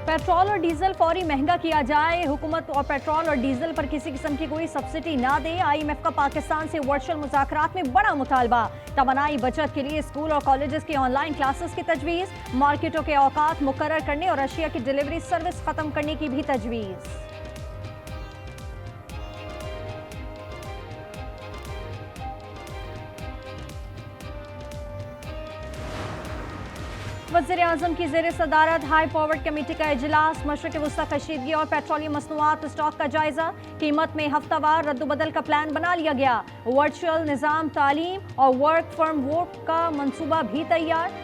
Petrol और diesel फौरी महंगा किया जाए, हुकूमत और पेट्रोल और डीजल पर किसी किस्म की कोई सब्सिडी ना दे। IMF का पाकिस्तान से वर्चुअल मुज़ाकरात में बड़ा मुतालबा। तवानाई बचत के लिए स्कूल और कॉलेजेस की ऑनलाइन क्लासेस की तजवीज़। मार्केटों के औकात मुकर्रर करने और अशिया की डिलीवरी सर्विस खत्म करने की भी तजवीज़। वज़ीर-ए-आज़म की ज़ेर सदारत हाई पावर्ड कमेटी का इजलास। मशरक़ वस्ता कशीदगी और पेट्रोलियम मसनूआत स्टॉक का जायजा। कीमत में हफ्तावार रद्दबदल का प्लान बना लिया गया। वर्चुअल निज़ाम तालीम और वर्क फ्रॉम वोट का मंसूबा भी तैयार।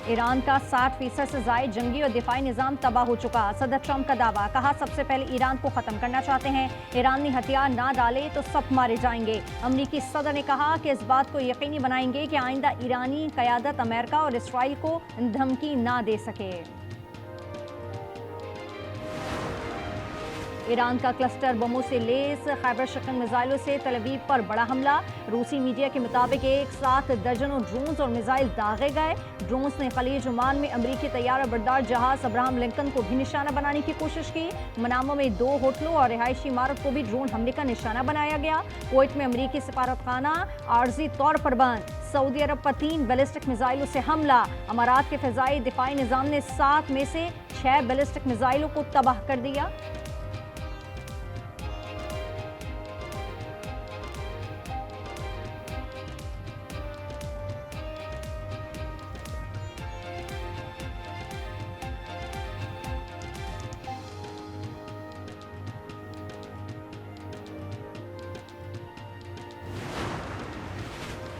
ईरान का 60% से ज़ायद जंगी और दिफाई निज़ाम तबाह हो चुका। सदर ट्रंप का दावा, कहा सबसे पहले ईरान को ख़त्म करना चाहते हैं। ईरानी हथियार ना डाले तो सब मारे जाएंगे। अमरीकी सदर ने कहा कि इस बात को यकीनी बनाएंगे कि आइंदा ईरानी क़यादत अमेरिका और इसराइल को धमकी ना दे सके। ईरान का क्लस्टर बमों से लेस खैबर शिकन मिसाइलों से तल अवीव पर बड़ा हमला। रूसी मीडिया के मुताबिक एक साथ दर्जनों ड्रोन्स और मिसाइल दागे गए। ड्रोन्स ने खलीज ओमान में अमरीकी तैयारा बरदार जहाज अब्राहम लिंकन को भी निशाना बनाने की कोशिश की। मनामा में 2 होटलों और रिहायशी इमारत को भी ड्रोन हमले का निशाना बनाया गया। कुवैत में अमरीकी सफारतखाना आर्जी तौर पर बंद। सऊदी अरब पर 3 बैलिस्टिक मिसाइलों से हमला। अमारात के फ़िज़ाई दिफाई निज़ाम ने 7 में से 6 बैलिस्टिक मिसाइलों को तबाह कर दिया।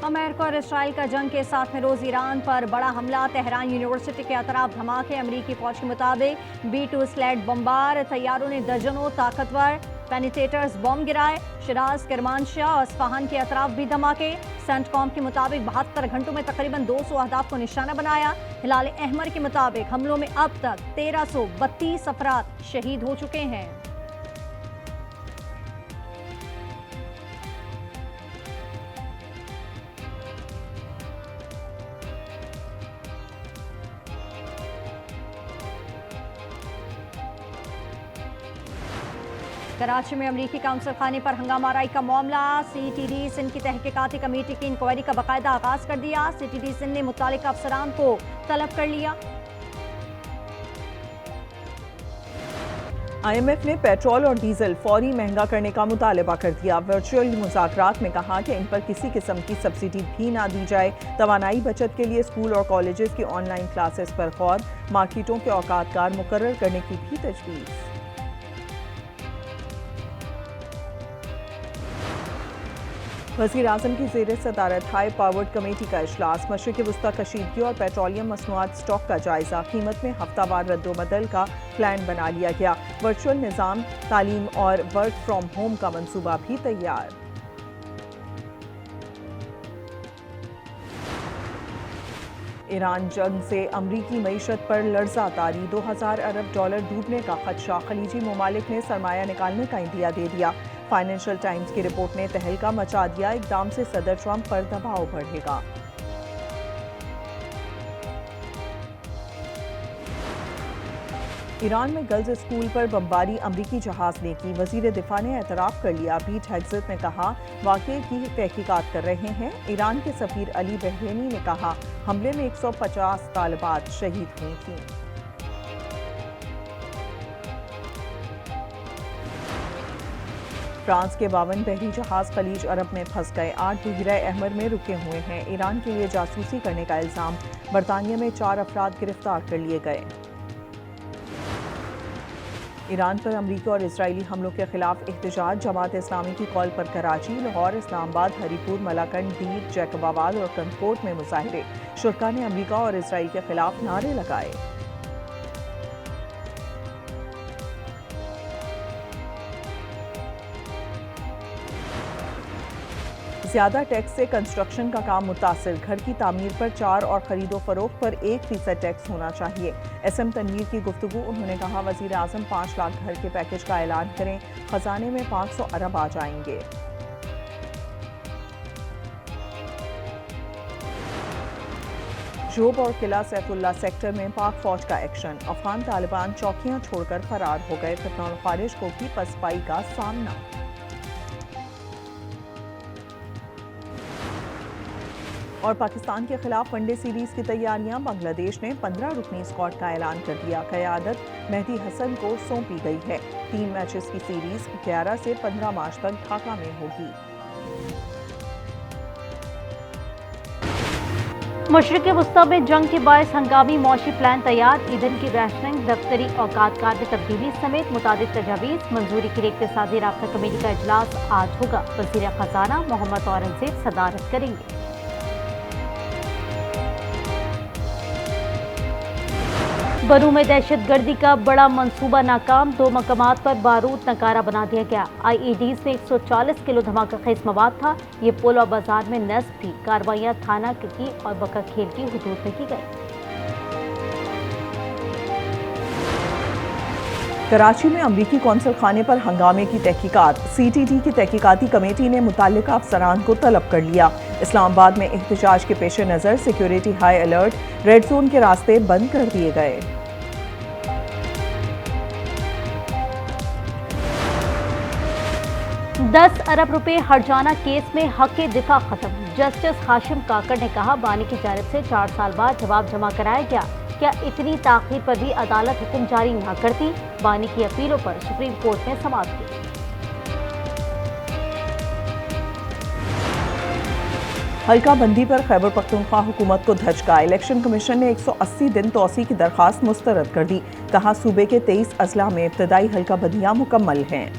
अमेरिका और इसराइल का जंग के 7वें रोज ईरान पर बड़ा हमला। तेहरान यूनिवर्सिटी के अतराफ धमाके। अमरीकी फौज के मुताबिक B-2 स्लैट बमबार तैयारों ने दर्जनों ताकतवर पेनिट्रेटर्स बम गिराए। शिराज, किरमानशाह और इस्फहान के अतराफ भी धमाके। सेंटकॉम के मुताबिक 72 घंटों में तकरीबन 200 अहदाफ को निशाना बनाया। हिलाल अहमर के मुताबिक हमलों में अब तक 1332 अफराद शहीद हो चुके हैं। कराची में अमरीकी काउंसिल खाने पर हंगामाराई का मामला। CTD सिंध की तहकीकाती कमेटी की इंक्वायरी का बाकायदा आगाज कर दिया। CTD सिंध ने मुत्तल्लिक़ अफसरान को तलब कर लिया। IMF ने पेट्रोल और डीजल फौरी महंगा करने का मुतालबा कर दिया। वर्चुअल मुज़ाकरात में कहा कि इन पर किसी किस्म की सब्सिडी भी ना दी जाए। तवानाई बचत के लिए स्कूल और कॉलेजेस की ऑनलाइन क्लासेस पर गौर। मार्केटों के औकातकार मुकर्रर करने की भी तजवीज़। वज़ीर-ए-आज़म की ज़ेर सदारत हाई पावर्ड कमेटी का इजलास। मशरिक़ वस्ता कशीदगी और पेट्रोलियम मसनूआत स्टॉक का जायजा। कीमत में हफ्तावार रद्दोबदल का प्लान बना लिया गया। वर्चुअल निज़ाम तालीम और वर्क फ्रॉम होम का मंसूबा भी तैयार। ईरान जंग से अमरीकी मईशत पर लर्जा तारी। 2000 अरब डॉलर डूबने का खदशा। खलीजी ममालिक ने सरमाया निकालने का इंदिया दे दिया। फाइनेंशियल टाइम्स की रिपोर्ट ने तहलका मचा दिया। इक़दाम से सदर ट्रंप पर दबाव बढ़ेगा। ईरान में गर्ल्स स्कूल पर बमबारी अमरीकी जहाज ने की। वजीर दिफा ने एतराफ़ कर लिया। पीट हेग्सेथ ने कहा वाक़े की तहकीकात कर रहे हैं। ईरान के सफ़ीर अली बहरेनी ने कहा हमले में 150 तालिबात शहीद हुई थीं। फ्रांस के 52 बहरी जहाज खलीज अरब में फंस गए। 8 बहरा अहमर में रुके हुए हैं। ईरान के लिए जासूसी करने का इल्ज़ाम। बरतानिया में 4 अफराद गिरफ्तार कर लिए गए। ईरान पर अमरीकी और इजरायली हमलों के खिलाफ एहतजाज। जमात इस्लामी की कॉल पर कराची, लाहौर, इस्लामाबाद, हरीपुर, मलाकंड, दीर, जैकबाबाद और कंदकोट में मुजाहिरे। शुरा ने अमरीका और इजराइल के खिलाफ नारे लगाए। ज़्यादा टैक्स से कंस्ट्रक्शन का काम मुतासिर। घर की तामीर पर 4 और खरीदो फरोख्त पर 1% टैक्स होना चाहिए। SM तनवीर की गुफ्तगू। उन्होंने कहा वज़ीर-ए-आज़म 5 लाख घर के पैकेज का ऐलान करें, खजाने में 500 अरब आ जाएंगे। जोब और किला सैफुल्ला सेक्टर में पाक फौज का एक्शन। अफगान तालिबान चौकियां छोड़कर फरार हो गए। फितना और खारिज को भी पसपाई का सामना। और पाकिस्तान के खिलाफ वनडे सीरीज की तैयारियां। बांग्लादेश ने 15 रुकनी स्क्वाड का ऐलान कर दिया। क़यादत मेहदी हसन को सौंपी गई है। 3 मैचेस की सीरीज 11 से 15 मार्च तक ढाका में होगी। मशरिक़ वस्ता में जंग के बायस हंगामी मौशी प्लान तैयार। ईंधन की राशनिंग, दफ्तरी औकात कार में तब्दीली समेत मुतादिद तजावीज़ मंजूरी के लिए इक़्तिसादी राब्ता कमेटी का इजलास आज होगा। वज़ीर ख़ज़ाना मोहम्मद औरंगज़ेब सदारत करेंगे। बरू में दहशतगर्दी का बड़ा मंसूबा नाकाम। 2 मकामात पर बारूद नकारा बना दिया गया। IEDs में 140 किलो धमाका खेज मवाद था। ये पोला बाजार में नस्ब थी। कार्रवाइयां थाना की और बका खेल की हुदूद में की गई। कराची में अमरीकी कौंसल खाने पर हंगामे की तहकीकात। CTT की तहकीकाती कमेटी ने मुतल्लिका अफसरान को तलब कर लिया। इस्लामाबाद में एहतजाज के पेश नज़र security high alert. Red zone के रास्ते बंद कर दिए गए। $10 अरब रुपए हर्जाना केस में हक़ दिफा खत्म। जस्टिस हाशिम काकड़ ने कहा, बानी की जानिब से 4 साल बाद जवाब जमा कराया गया। क्या इतनी ताख़ीर पर भी अदालत हुक्म जारी न करती? बानी की अपीलों पर सुप्रीम कोर्ट ने समाअत की। हल्का बंदी पर खैबर पख्तूनख्वा हुकूमत को धचका। इलेक्शन कमीशन ने 180 दिन तौसी की दरखास्त मुस्तरद कर दी। कहा, सूबे के 23 अजला में इब्तदाई हल्का बंदियां मुकम्मल हैं।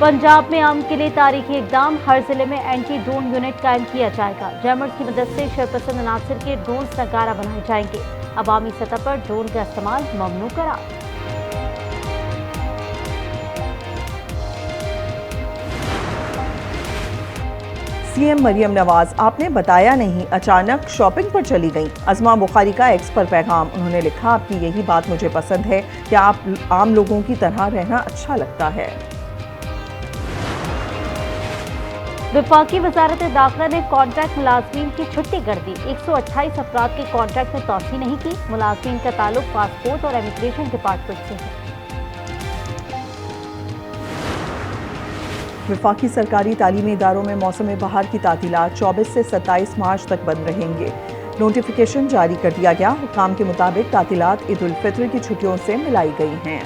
पंजाब में अमन के लिए तारीखी इकदाम। हर जिले में एंटी ड्रोन यूनिट कायम किया जाएगा। जैमर्स की मदद से शरपसंद अनासर के ड्रोन्स नकारा बनाए जाएंगे। अवामी सतह पर ड्रोन का इस्तेमाल ममनू करार। CM मरियम नवाज, आपने बताया नहीं, अचानक शॉपिंग पर चली गईं। अज़मा बुखारी का एक्स पर पैगाम। उन्होंने लिखा, आपकी यही बात मुझे पसंद है कि आप आम लोगों की तरह रहना अच्छा लगता है। वफाकी वजारत दाखिला ने कॉन्ट्रैक्ट मुलाजमीन की छुट्टी कर दी। 128 अफराद के कॉन्ट्रैक्ट में तोसी नहीं की। मुलाजमीन का ताल्लुक पासपोर्ट और इमिग्रेशन डिपार्टमेंट से है। वफाकी सरकारी तालीमी इदारों में मौसम बहार की तातीलात 24 से 27 मार्च तक बंद रहेंगे। नोटिफिकेशन जारी कर दिया गया। हुकाम के मुताबिक तातीलात ईद उल फित्र की छुट्टियों से मिलाई गई हैं।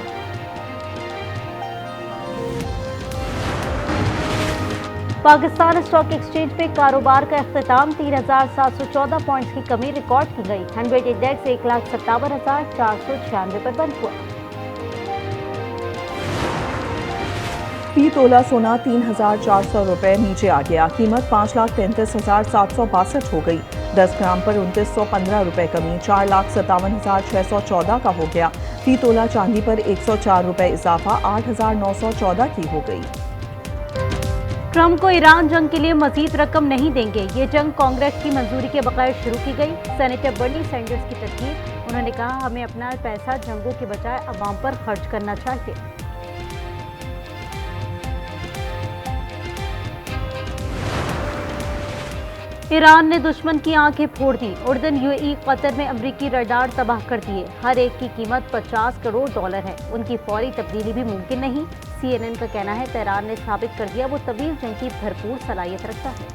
पाकिस्तान स्टॉक एक्सचेंज पे कारोबार का अख्तिताम। 3,714 पॉइंट्स की कमी रिकॉर्ड की गई। 100 इंडेक्स 1,57,496 पर बंद हुआ। फी तोला सोना 3,400 रुपए नीचे आ गया। कीमत 5,33,762 हो गई। 10 ग्राम पर 2,915 रुपए कमी 4,57,614 का हो गया। फी तोला चांदी पर 104 रुपए इजाफा 8,914 की हो गई। ट्रंप को ईरान जंग के लिए मजीद रकम नहीं देंगे। ये जंग कांग्रेस की मंजूरी के बगैर शुरू की गई। सेनेटर बर्नी सैंडर्स की तस्दीक। उन्होंने कहा, हमें अपना पैसा जंगों के बजाय अवाम पर खर्च करना चाहिए। ईरान ने दुश्मन की आंखें फोड़ दी। उर्दन, UAE, कतर में अमरीकी रडार तबाह कर दिए। हर एक की कीमत $50 करोड़ है। उनकी फौरी तब्दीली भी मुमकिन नहीं। CNN का कहना है, तेहरान ने साबित कर दिया वो तवील जंग की भरपूर सलाहियत रखता है।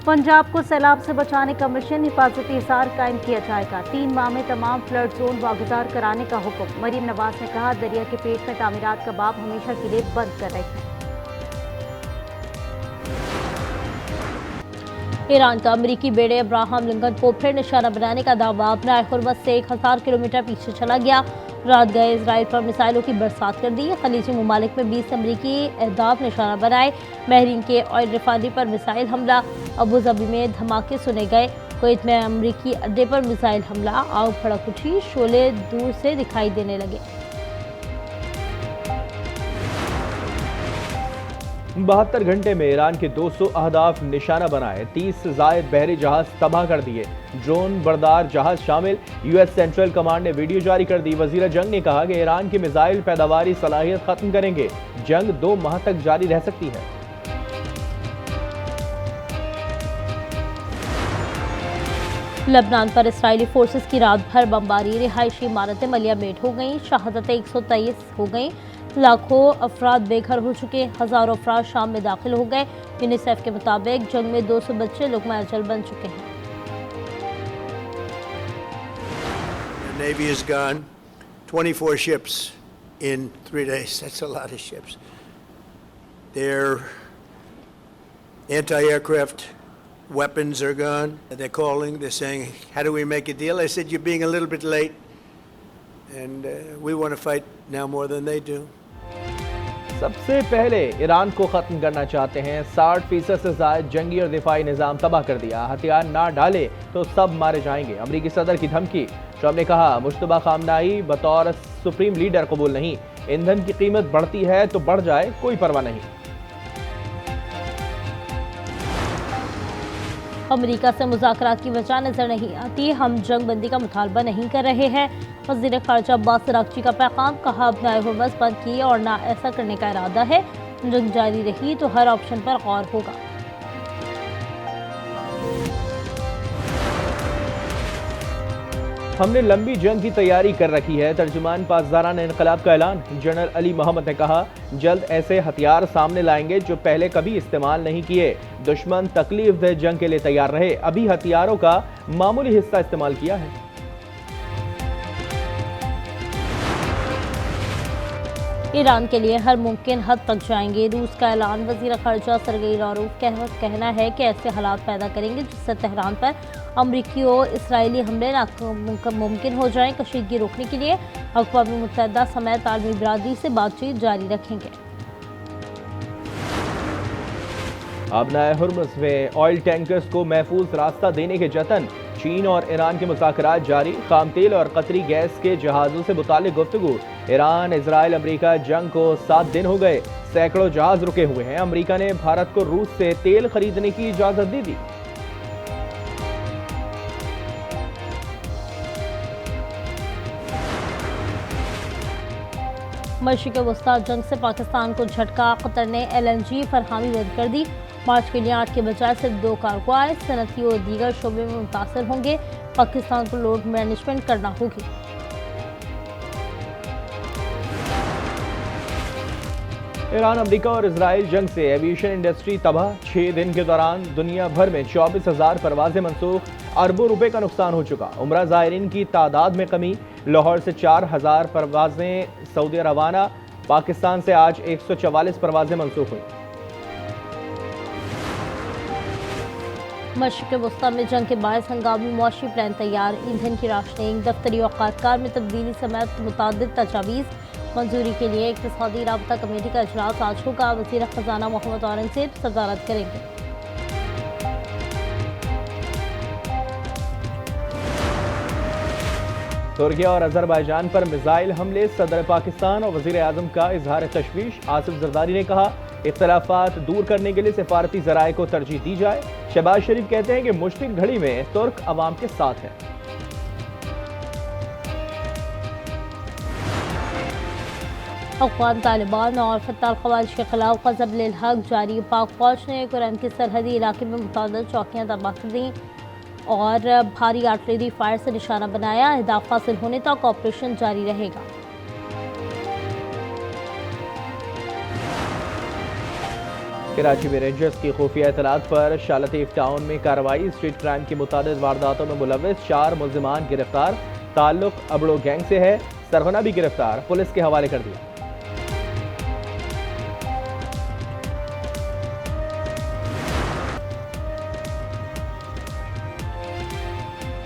पंजाब को सैलाब से बचाने का मिशन। हिफाजती हिसार कायम किया जाएगा। 3 माह में तमाम फ्लड जोन वागुजार कराने का हुक्म। मरियम नवाज ने कहा, दरिया के पेट में तामीरात का बाब हमेशा के लिए बंद कर रहे हैं। ईरान का अमरीकी बेड़े अब्राहम लिंकन को फिर निशाना बनाने का दावा अपने हुर्मत से 1000 किलोमीटर पीछे चला गया। रात गए इसराइल पर मिसाइलों की बरसात कर दी। खलीजी ममालिक में 20 अमरीकी अहदाफ निशाना बनाए। बहरीन के ऑयल रिफाइनरी पर मिसाइल हमला। अबूधाबी में धमाके सुने गए। कुवैत में अमरीकी अड्डे पर मिसाइल हमला। आग भड़क उठी, शोले दूर से दिखाई देने लगे। 72 घंटे में ईरान के 200 अहदाफ निशाना बनाए, 30 से जायद बहरी जहाज तबाह कर दिए, ड्रोन बरदार जहाज शामिल। यूएस सेंट्रल कमांड ने वीडियो जारी कर दी। वजीर जंग ने कहा कि ईरान की मिसाइल पैदावारी सलाहियत खत्म करेंगे, जंग 2 माह तक जारी रह सकती है। लेबनान पर इस्राएली फोर्सेस की रात भर बमबारी, रिहायशी इमारतें मलिया-मेट हो गईं, शहादतें 123 हो गईं, लाखों अफराद बेघर हो चुके, हजारों अफराद शाम में दाखिल हो गए। यूनिसेफ के मुताबिक जंग में 200 बच्चे लुक़मा अजल बन चुके हैं। The Navy is gone. 24 ships in 3 days. That's a lot of ships. Their anti-aircraft weapons are gone. They're calling. They're saying, "How do we make a deal?" I said, "You're being a little bit late, and we want to fight now more than they do." सबसे पहले Iran को खत्म करना चाहते हैं। 60% से ज्यादा जंगी और दिफाई निजाम तबाह कर दिया। हथियार ना डाले तो सब मारे जाएंगे। अमरीकी सदर की धमकी। ट्रंप ने कहा, मुश्तबा खामनाई बतौर सुप्रीम लीडर कबूल नहीं। ईंधन की कीमत बढ़ती है तो बढ़ जाए, कोई परवाह नहीं। अमेरिका से मुज़ाकरात की वजह नजर नहीं आती, हम जंग बंदी का मुतालबा नहीं कर रहे हैं। वज़ीर ख़ारजा अब्बास अराग़ची का पैगाम। कहा, अब नए हुर्मस बंद किए और ना ऐसा करने का इरादा है। जंग जारी रही तो हर ऑप्शन पर गौर होगा। हमने लंबी जंग की तैयारी कर रखी है। तर्जुमान पासदाराना इनकलाब का ऐलान। जनरल अली मोहम्मद ने कहा, जल्द ऐसे हथियार सामने लाएंगे जो पहले कभी इस्तेमाल नहीं किए। दुश्मन तकलीफ दे जंग के लिए तैयार रहे, अभी हथियारों का मामूली हिस्सा इस्तेमाल किया है। ईरान के लिए हर मुमकिन हद तक जाएंगे, रूस का ऐलान। वज़ीर ख़ारजा सरगई लारोफ का कहना है कि ऐसे हालात पैदा करेंगे जिससे तेहरान पर अमरीकी और इसराइली हमले मुमकिन हो जाएं। कशीदगी रोकने के लिए अक़वाम मुत्तहिदा समेत आलमी बिरादरी से बातचीत जारी रखेंगे। अब नए हुर्मुज़ में ऑयल टैंकर्स को महफूज रास्ता देने के जतन। चीन और ईरान के मुज़ाकरात जारी। खाम तेल और कतरी गैस के जहाज़ों से मुतालिक गुफ्तगू। ईरान, इजराइल, अमरीका जंग को 7 दिन हो गए, सैकड़ों जहाज रुके हुए हैं। अमरीका ने भारत को रूस से तेल खरीदने की इजाज़त दे दी। मशरिक़ वस्ता जंग से पाकिस्तान को झटका। कतर ने LNG फरहमी बंद कर दी। मार्च के लिए 8 के बजाय सिर्फ 2 कार्गो आए। सनती और दीगर शोबे में मुतासर होंगे। पाकिस्तान को लोड मैनेजमेंट करना होगी। ईरान, अमरीका और इजराइल जंग से एविएशन इंडस्ट्री तबाह। 6 दिन के दौरान दुनिया भर में 24,000 परवाजें मनसूख। अरबों रुपए का नुकसान हो चुका। उम्रा ज़ायरीन की तादाद में कमी। लाहौर से 4,000 परवाजें सऊदी रवाना। पाकिस्तान से आज 144 परवाजें मनसूख हुई। मशरिक़ वस्ता में जंग के बायस हंगामी मुआशी प्लान तैयार। ईंधन की राशनिंग, दफ्तरी औकातकार में तब्दीली समेत मुतादिद तजावीज़ मंजूरी के लिए इक़्तिसादी राबता कमेटी का इजलास आज होगा। वज़ीर ख़ज़ाना मोहम्मद औरंगज़ेब सदारत करेंगे। तुर्की और अज़रबैजान पर मिसाइल हमले। सदर पाकिस्तान और वज़ीर आज़म का इजहार तशवीश। आसिफ जरदारी ने कहा, इख्तलाफात दूर करने के लिए सिफारती ज़राए को तरजीह दी जाए। शहबाज शरीफ कहते हैं कि मुश्किल घड़ी में तुर्क अवाम के साथ है। अफ़गान तालिबान और फत्ताह ख़वारिज के खिलाफ ग़ज़ब लिल हक़ जारी। पाक फ़ौज ने कुरैन के सरहदी इलाके में मुतअद्दिद चौकियाँ तबाह कर दी और भारी आर्टिलरी फायर से निशाना बनाया। अहदाफ हासिल होने तक ऑपरेशन जारी रहेगा। कराची में रेंजर्स की खुफिया इतलात पर शालतीफ टाउन में कार्रवाई। स्ट्रीट क्राइम की मुतादिद वारदातों में मुलव्विस 4 मुल्ज़िमान गिरफ्तार। ताल्लुक अबड़ो गैंग से है। सरगना भी गिरफ्तार, पुलिस के हवाले कर दिया।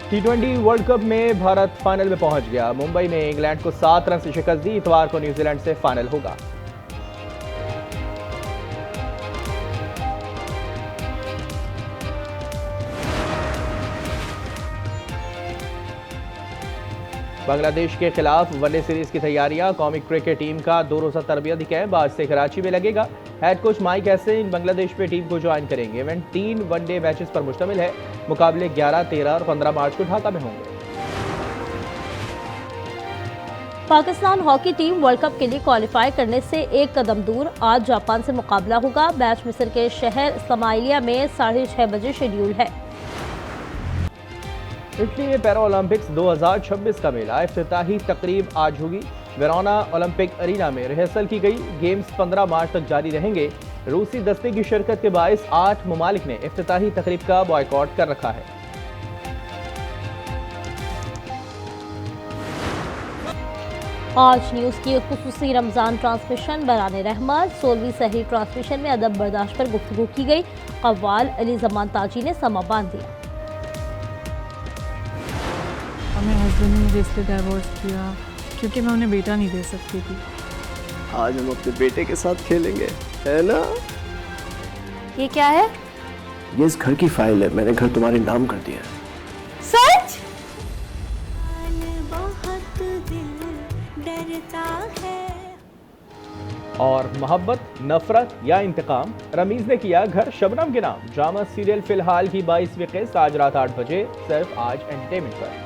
T20 वर्ल्ड कप में भारत फाइनल में पहुंच गया। मुंबई में इंग्लैंड को 7 रन से शिकस्त दी। इतवार को न्यूजीलैंड से फाइनल होगा। बांग्लादेश के खिलाफ वनडे सीरीज की तैयारियां। कौमी क्रिकेट टीम का 2 रोज़ा तरबियती कैंप आज से कराची में लगेगा। Head coach mic Hesson Bangladesh में टीम को ज्वाइन करेंगे। इवेंट 3 वनडे मैचेस पर मुश्तमिल है। मुकाबले 11, 13 और 15 मार्च को ढाका में होंगे। Pakistan hockey team world cup के लिए क्वालिफाई करने से एक कदम दूर। आज जापान से मुकाबला होगा। मैच मिस्र के शहर इस्माइलिया में 6:30 बजे शेड्यूल है। इटली में पैरा ओलंपिक्स 2026 का मेला इफ्तिताही तकरीब आज होगी। वेरोना ओलंपिक अरीना में रिहर्सल की गई। गेम्स 15 मार्च तक जारी रहेंगे। रूसी दस्ते की शिरकत के बायस 8 ममालिक ने इफ्तिताही तकरीब का बॉयकॉट कर रखा है। आज न्यूज़ की खुसूसी रमज़ान ट्रांसमिशन बराने रहमत 16वीं सहरी ट्रांसमिशन में अदब बर्दाश्त पर गुफ्तगू की गई। कव्वाल अली जमान ताजी ने समा बांध दिया। मेरे हस्बैंड ने मुझे इसलिए डाइवोर्स किया क्योंकि मैं उन्हें बेटा नहीं दे सकती थी। आज हम अपने बेटे के साथ खेलेंगे, है ना? ये क्या है? ये इस घर की फाइल है, मैंने घर तुम्हारे नाम कर दिया है। सच? और मोहब्बत, नफरत या इंतकाम, रमीज ने किया घर शबनम के नाम। ड्रामा सीरियल फिलहाल की 22वीं किस्त आज रात 8 बजे सिर्फ आज एंटरटेनमेंट पर।